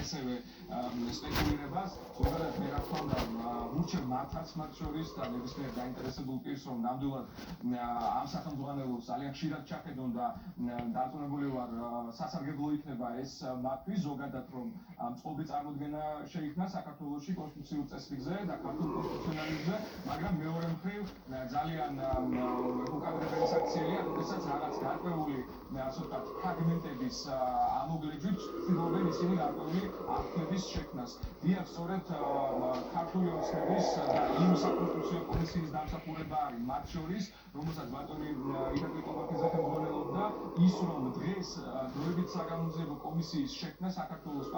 ასევე სპეკულირებას, ზოგადად მე რა თქმა უნდა ვურჩევ მართაც მათ შორის და ნებისმიერ დაინტერესებულ პირს, რომ ნამდვილად ამ სახელმძღვანელოს ძალიან ხშირად ჩახედონ და დარწმუნებული ვარ სასარგებლო იქნება ეს მათთვის, ზოგადად რომ წყობი წარმოდგენა შეიქმნა საქართველოში კონსტიტუციურ წესრიგზე და ქართულ კონსტიტუციონალიზმზე, მაგრამ მეორე მხრივ ძალიან უკადრებელი საქციელია, როდესაც რაღაც გარკვეული ასე ვთქვათ ფრაგმენტების ამოგლეჯვით ცდილობენ ისინი გარკვეული აქტების შექმნას. დიახ, სწორედ ქართული ოცნების და იმ საკონსტიტუციო კომისიის დამსახურება არის მათ შორის, რომელსაც ბატონი ირაკლი ყურბაქიძე ხელმძღვანელობდა, ის რომ დღეს დროებით საგამოძიებო კომისიის შექმნა საქართველოს